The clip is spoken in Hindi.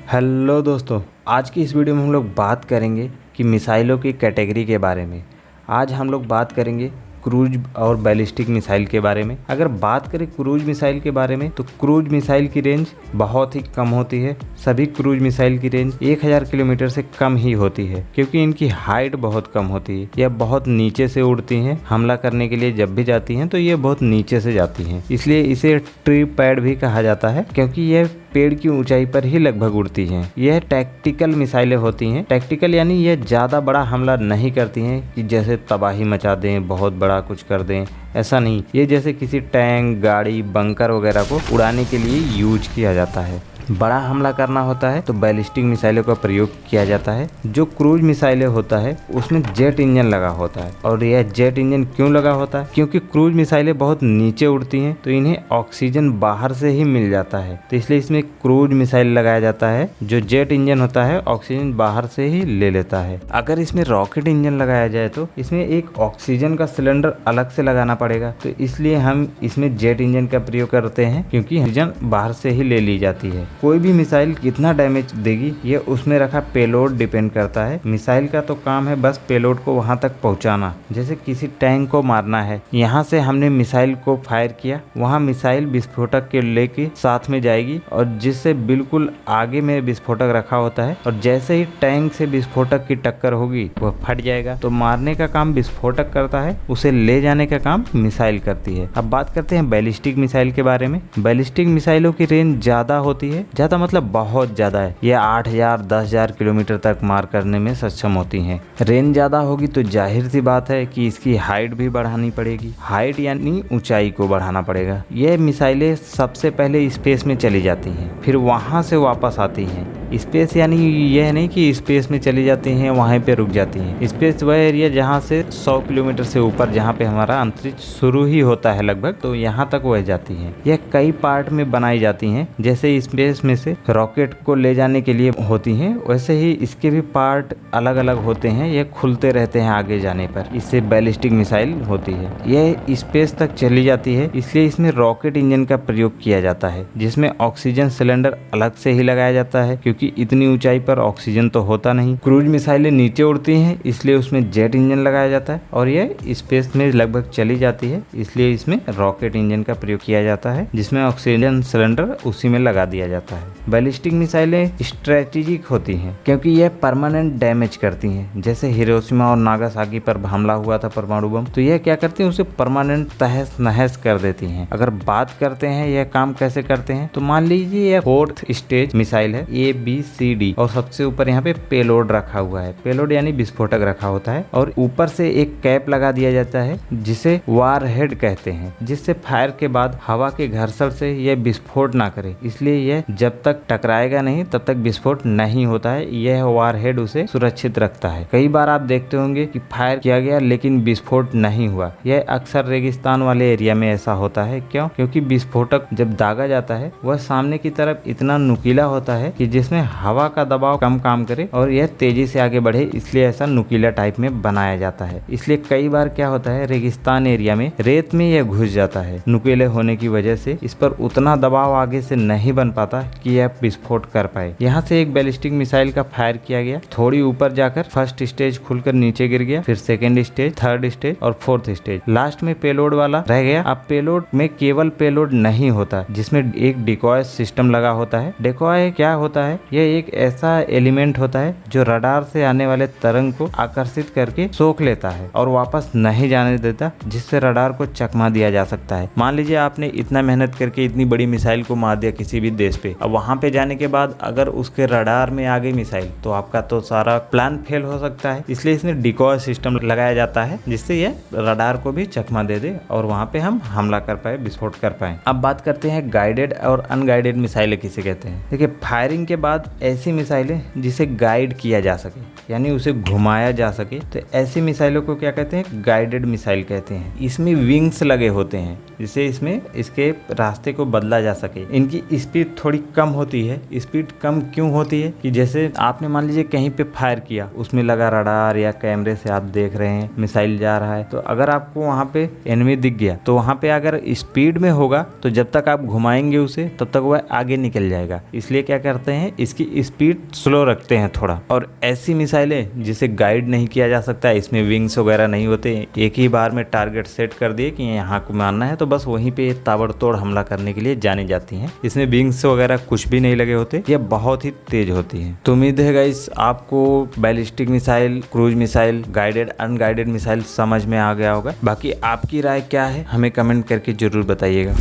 हेलो दोस्तों, आज की इस वीडियो में हम लोग बात करेंगे कि मिसाइलों की कैटेगरी के बारे में। आज हम लोग बात करेंगे क्रूज और बैलिस्टिक मिसाइल के बारे में। अगर बात करें क्रूज मिसाइल के बारे में तो क्रूज मिसाइल की रेंज बहुत ही कम होती है। सभी क्रूज मिसाइल की रेंज 1000 किलोमीटर से कम ही होती है, क्योंकि इनकी हाइट बहुत कम होती है। यह बहुत नीचे से उड़ती हैं। हमला करने के लिए जब भी जाती हैं तो ये बहुत नीचे से जाती हैं, इसलिए इसे ट्री पैड भी कहा जाता है, क्योंकि यह पेड़ की ऊंचाई पर ही लगभग उड़ती हैं। यह टैक्टिकल मिसाइलें होती हैं। टैक्टिकल यानी यह ज़्यादा बड़ा हमला नहीं करती हैं कि जैसे तबाही मचा दें, बहुत बड़ा कुछ कर दें, ऐसा नहीं। ये जैसे किसी टैंक, गाड़ी, बंकर वगैरह को उड़ाने के लिए यूज किया जाता है। बड़ा हमला करना होता है तो बैलिस्टिक मिसाइलों का प्रयोग किया जाता है। जो क्रूज मिसाइलें होता है उसमें जेट इंजन लगा होता है। और यह जेट इंजन क्यों लगा होता है? क्योंकि क्रूज मिसाइलें बहुत नीचे उड़ती हैं तो इन्हें ऑक्सीजन बाहर से ही मिल जाता है, तो इसलिए इसमें क्रूज मिसाइल लगाया जाता है। जो जेट इंजन होता है ऑक्सीजन बाहर से ही ले लेता है। अगर इसमें रॉकेट इंजन लगाया जाए तो इसमें एक ऑक्सीजन का सिलेंडर अलग से लगाना पड़ेगा, तो इसलिए हम इसमें जेट इंजन का प्रयोग करते हैं, क्योंकि ऑक्सीजन बाहर से ही ले ली जाती है। कोई भी मिसाइल कितना डैमेज देगी ये उसमें रखा पेलोड डिपेंड करता है। मिसाइल का तो काम है बस पेलोड को वहां तक पहुंचाना। जैसे किसी टैंक को मारना है, यहाँ से हमने मिसाइल को फायर किया, वहाँ मिसाइल विस्फोटक के लेके साथ में जाएगी, और जिससे बिल्कुल आगे में विस्फोटक रखा होता है, और जैसे ही टैंक से विस्फोटक की टक्कर होगी वह फट जाएगा। तो मारने का काम विस्फोटक करता है, उसे ले जाने का काम मिसाइल करती है। अब बात करते हैं बैलिस्टिक मिसाइल के बारे में। बैलिस्टिक मिसाइलों की रेंज ज्यादा होती है, ज्यादा मतलब बहुत ज्यादा है। ये 8000 10,000 किलोमीटर तक मार करने में सक्षम होती हैं। रेंज ज्यादा होगी तो जाहिर सी बात है कि इसकी हाइट भी बढ़ानी पड़ेगी। हाइट यानी ऊंचाई को बढ़ाना पड़ेगा। यह मिसाइलें सबसे पहले स्पेस में चली जाती हैं, फिर वहां से वापस आती हैं। स्पेस यानी यह नहीं कि स्पेस में चली जाती हैं वहीं पे रुक जाती हैं। स्पेस वह एरिया जहां से 100 किलोमीटर से ऊपर, जहां पे हमारा अंतरिक्ष शुरू ही होता है लगभग, तो यहां तक वह जाती हैं। यह कई पार्ट में बनाई जाती हैं। जैसे स्पेस में से रॉकेट को ले जाने के लिए होती हैं, वैसे ही इसके भी पार्ट अलग अलग होते हैं। यह खुलते रहते हैं आगे जाने पर। इससे बैलिस्टिक मिसाइल होती है। यह स्पेस तक चली जाती है, इसलिए इसमें रॉकेट इंजन का प्रयोग किया जाता है, जिसमें ऑक्सीजन सिलेंडर अलग से ही लगाया जाता है, क्योंकि इतनी ऊंचाई पर ऑक्सीजन तो होता नहीं। क्रूज मिसाइलें नीचे उड़ती हैं, इसलिए उसमें जेट इंजन लगाया जाता है, और यह स्पेस में लगभग चली जाती है, इसलिए इसमें रॉकेट इंजन का प्रयोग किया जाता है, जिसमें ऑक्सीजन सिलेंडर उसी में लगा दिया जाता है। बैलिस्टिक मिसाइलें स्ट्रेटेजिक होती हैं, क्योंकि यह परमानेंट डैमेज करती हैं। जैसे हिरोशिमा और नागासाकी पर हमला हुआ था परमाणु बम, तो यह क्या करती हैं, उसे परमानेंट तहस नहस कर देती हैं। अगर बात करते हैं यह काम कैसे करते हैं, तो मान लीजिए यह 4th स्टेज मिसाइल है, ABCD, और सबसे ऊपर यहाँ पे पेलोड रखा हुआ है। पेलोड यानी विस्फोटक रखा होता है, और ऊपर से एक कैप लगा दिया जाता है जिसे वार हेड कहते हैं, जिससे फायर के बाद हवा के घर्षण से यह विस्फोट ना करे। इसलिए यह जब तक टकराएगा नहीं तब तक विस्फोट नहीं होता है। यह वार हेड उसे सुरक्षित रखता है। कई बार आप देखते होंगे कि फायर किया गया लेकिन विस्फोट नहीं हुआ। यह अक्सर रेगिस्तान वाले एरिया में ऐसा होता है। क्यों? क्योंकि विस्फोटक जब दागा जाता है वह सामने की तरफ इतना नुकीला होता है कि जिसमें हवा का दबाव कम काम करे और यह तेजी से आगे बढ़े, इसलिए ऐसा नुकीला टाइप में बनाया जाता है। इसलिए कई बार क्या होता है, रेगिस्तान एरिया में रेत में यह घुस जाता है। नुकीले होने की वजह से इस पर उतना दबाव आगे से नहीं बन पाता कि यह विस्फोट कर पाए। यहाँ से एक बैलिस्टिक मिसाइल का फायर किया गया, थोड़ी ऊपर जाकर फर्स्ट स्टेज खुलकर नीचे गिर गया, फिर सेकेंड स्टेज, थर्ड स्टेज और फोर्थ स्टेज, लास्ट में पेलोड वाला रह गया। अब पेलोड में केवल पेलोड नहीं होता, जिसमें एक डिकॉय सिस्टम लगा होता है। डिकॉय क्या होता है? यह एक ऐसा एलिमेंट होता है जो रडार से आने वाले तरंग को आकर्षित करके सोख लेता है और वापस नहीं जाने देता, जिससे रडार को चकमा दिया जा सकता है। मान लीजिए आपने इतना मेहनत करके इतनी बड़ी मिसाइल को मार दिया किसी भी देश पे, अब वहां पे जाने के बाद अगर उसके रडार में आ गई मिसाइल तो आपका तो सारा प्लान फेल हो सकता है। इसलिए इसमें डिकॉय सिस्टम लगाया जाता है, जिससे यह रडार को भी चकमा दे दे और वहां पे हम हमला कर पाए, विस्फोट कर पाए। अब बात करते हैं गाइडेड और अनगाइडेड मिसाइलें किसे कहते हैं। देखिए, फायरिंग के बाद ऐसी मिसाइलें जिसे गाइड किया जा सके, यानी उसे घुमाया जा सके, तो ऐसी मिसाइलों को क्या कहते हैं? गाइडेड मिसाइल कहते हैं। इसमें विंग्स लगे होते हैं, जिससे इसमें इसके रास्ते को बदला जा सके। इनकी स्पीड थोड़ी कम होती है। स्पीड कम क्यों होती है कि जैसे आपने मान लीजिए कहीं पे फायर किया, उसमें लगा रडार या कैमरे से आप देख रहे हैं मिसाइल जा रहा है, तो अगर आपको वहाँ पे एनिमी दिख गया तो वहाँ पे अगर स्पीड में होगा तो जब तक आप घुमाएंगे उसे तब तक वह आगे निकल जाएगा। इसलिए क्या करते हैं, इसकी स्पीड स्लो रखते हैं थोड़ा। और ऐसी मिसाइलें जिसे गाइड नहीं किया जा सकता, इसमें विंग्स वगैरह नहीं होते, एक ही बार में टारगेट सेट कर दिए कि यहाँ को मारना है तो बस वहीं पे ताबड़तोड़ हमला करने के लिए जानी जाती हैं। इसमें विंग्स वगैरह कुछ भी नहीं लगे होते, ये बहुत ही तेज होती है। तो उम्मीद है गाइस आपको ballistic missile, cruise missile, guided unguided missile समझ में आ गया होगा। बाकी आपकी राय क्या है हमें कमेंट करके जरूर बताइएगा।